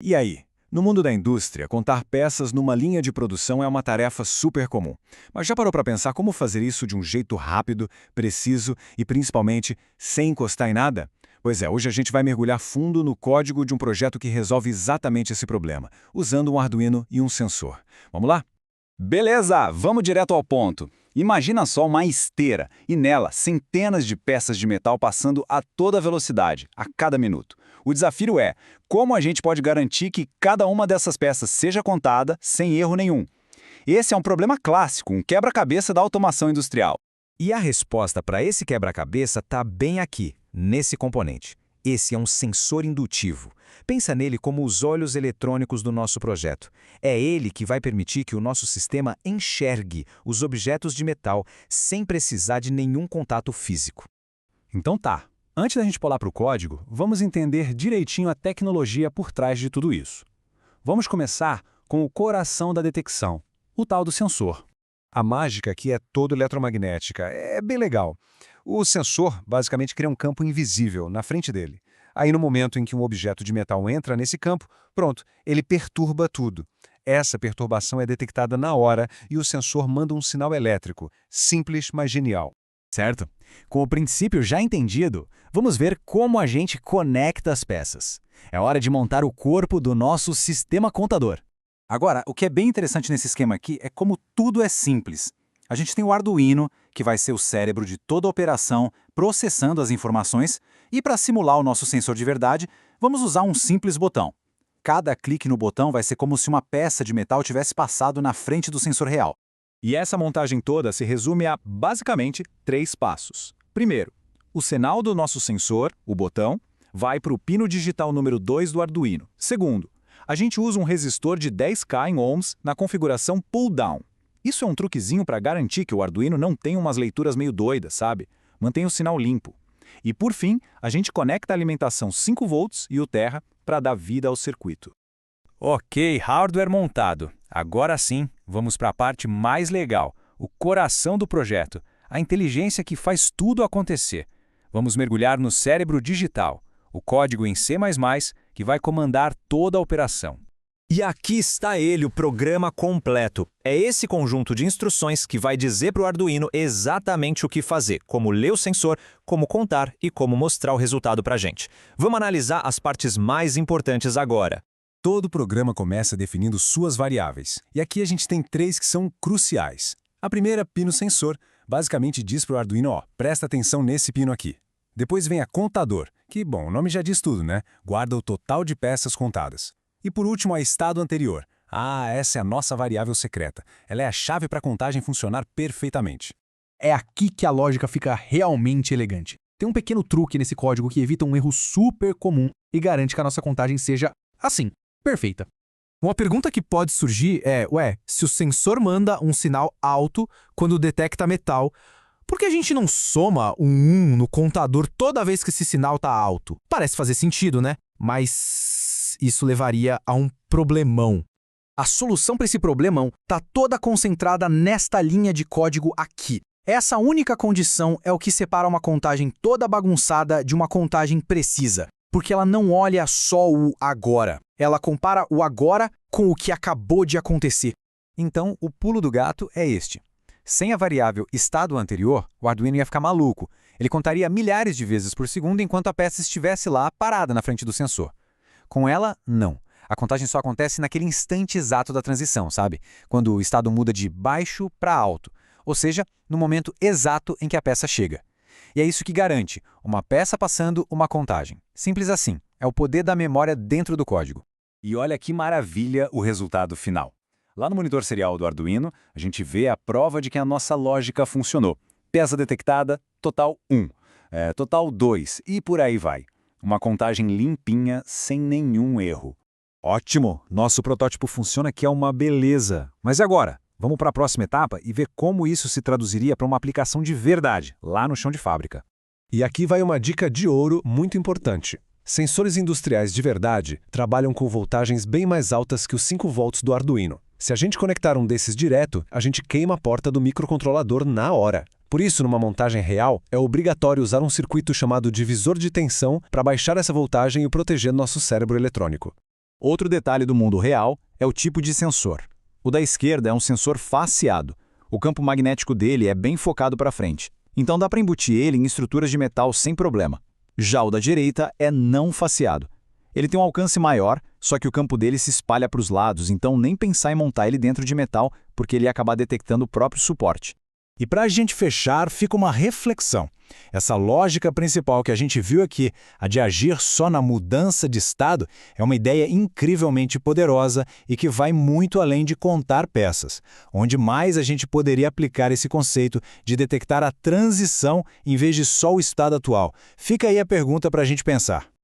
E aí? No mundo da indústria, contar peças numa linha de produção é uma tarefa super comum. Mas já parou para pensar como fazer isso de um jeito rápido, preciso e, principalmente, sem encostar em nada? Pois é, hoje a gente vai mergulhar fundo no código de um projeto que resolve exatamente esse problema, usando um Arduino e um sensor. Vamos lá? Beleza, vamos direto ao ponto. Imagina só uma esteira e nela centenas de peças de metal passando a toda velocidade, a cada minuto. O desafio é como a gente pode garantir que cada uma dessas peças seja contada sem erro nenhum. Esse é um problema clássico, um quebra-cabeça da automação industrial. E a resposta para esse quebra-cabeça está bem aqui, nesse componente. Esse é um sensor indutivo. Pensa nele como os olhos eletrônicos do nosso projeto. É ele que vai permitir que o nosso sistema enxergue os objetos de metal sem precisar de nenhum contato físico. Então tá. Antes da gente pular para o código, vamos entender direitinho a tecnologia por trás de tudo isso. Vamos começar com o coração da detecção, o tal do sensor. A mágica aqui é toda eletromagnética. É bem legal. O sensor basicamente cria um campo invisível na frente dele. Aí no momento em que um objeto de metal entra nesse campo, pronto, ele perturba tudo. Essa perturbação é detectada na hora e o sensor manda um sinal elétrico. Simples, mas genial. Certo? Com o princípio já entendido, vamos ver como a gente conecta as peças. É hora de montar o corpo do nosso sistema contador. Agora, o que é bem interessante nesse esquema aqui é como tudo é simples. A gente tem o Arduino, que vai ser o cérebro de toda a operação, processando as informações, e para simular o nosso sensor de verdade, vamos usar um simples botão. Cada clique no botão vai ser como se uma peça de metal tivesse passado na frente do sensor real. E essa montagem toda se resume a, basicamente, 3 passos. Primeiro, o sinal do nosso sensor, o botão, vai para o pino digital número 2 do Arduino. Segundo, a gente usa um resistor de 10K em ohms na configuração pull-down. Isso é um truquezinho para garantir que o Arduino não tenha umas leituras meio doidas, sabe? Mantenha o sinal limpo. E por fim, a gente conecta a alimentação 5 volts e o Terra para dar vida ao circuito. Ok, hardware montado. Agora sim, vamos para a parte mais legal, o coração do projeto, a inteligência que faz tudo acontecer. Vamos mergulhar no cérebro digital, o código em C++, que vai comandar toda a operação. E aqui está ele, o programa completo. É esse conjunto de instruções que vai dizer para o Arduino exatamente o que fazer, como ler o sensor, como contar e como mostrar o resultado para a gente. Vamos analisar as partes mais importantes agora. Todo programa começa definindo suas variáveis. E aqui a gente tem 3 que são cruciais. A primeira, pino sensor, basicamente diz para o Arduino, ó, presta atenção nesse pino aqui. Depois vem a contador, que, bom, o nome já diz tudo, né? Guarda o total de peças contadas. E por último, a estado anterior. Ah, essa é a nossa variável secreta. Ela é a chave para a contagem funcionar perfeitamente. É aqui que a lógica fica realmente elegante. Tem um pequeno truque nesse código que evita um erro super comum e garante que a nossa contagem seja, assim, perfeita. Uma pergunta que pode surgir é, se o sensor manda um sinal alto quando detecta metal, por que a gente não soma um 1 no contador toda vez que esse sinal está alto? Parece fazer sentido, né? Mas isso levaria a um problemão. A solução para esse problemão está toda concentrada nesta linha de código aqui. Essa única condição é o que separa uma contagem toda bagunçada de uma contagem precisa, porque ela não olha só o agora. Ela compara o agora com o que acabou de acontecer. Então, o pulo do gato é este. Sem a variável estado anterior, o Arduino ia ficar maluco. Ele contaria milhares de vezes por segundo enquanto a peça estivesse lá parada na frente do sensor. Com ela, não. A contagem só acontece naquele instante exato da transição, sabe? Quando o estado muda de baixo para alto. Ou seja, no momento exato em que a peça chega. E é isso que garante uma peça passando uma contagem. Simples assim. É o poder da memória dentro do código. E olha que maravilha o resultado final. Lá no monitor serial do Arduino, a gente vê a prova de que a nossa lógica funcionou. Peça detectada, total 1. Total 2 e por aí vai. Uma contagem limpinha, sem nenhum erro. Ótimo! Nosso protótipo funciona que é uma beleza. Mas e agora? Vamos para a próxima etapa e ver como isso se traduziria para uma aplicação de verdade, lá no chão de fábrica. E aqui vai uma dica de ouro muito importante. Sensores industriais de verdade trabalham com voltagens bem mais altas que os 5 volts do Arduino. Se a gente conectar um desses direto, a gente queima a porta do microcontrolador na hora. Por isso, numa montagem real, é obrigatório usar um circuito chamado divisor de tensão para baixar essa voltagem e proteger nosso cérebro eletrônico. Outro detalhe do mundo real é o tipo de sensor. O da esquerda é um sensor faceado. O campo magnético dele é bem focado para frente. Então dá para embutir ele em estruturas de metal sem problema. Já o da direita é não faceado. Ele tem um alcance maior, só que o campo dele se espalha para os lados, então nem pensar em montar ele dentro de metal, porque ele ia acabar detectando o próprio suporte. E para a gente fechar, fica uma reflexão. Essa lógica principal que a gente viu aqui, a de agir só na mudança de estado, é uma ideia incrivelmente poderosa e que vai muito além de contar peças. Onde mais a gente poderia aplicar esse conceito de detectar a transição em vez de só o estado atual? Fica aí a pergunta para a gente pensar.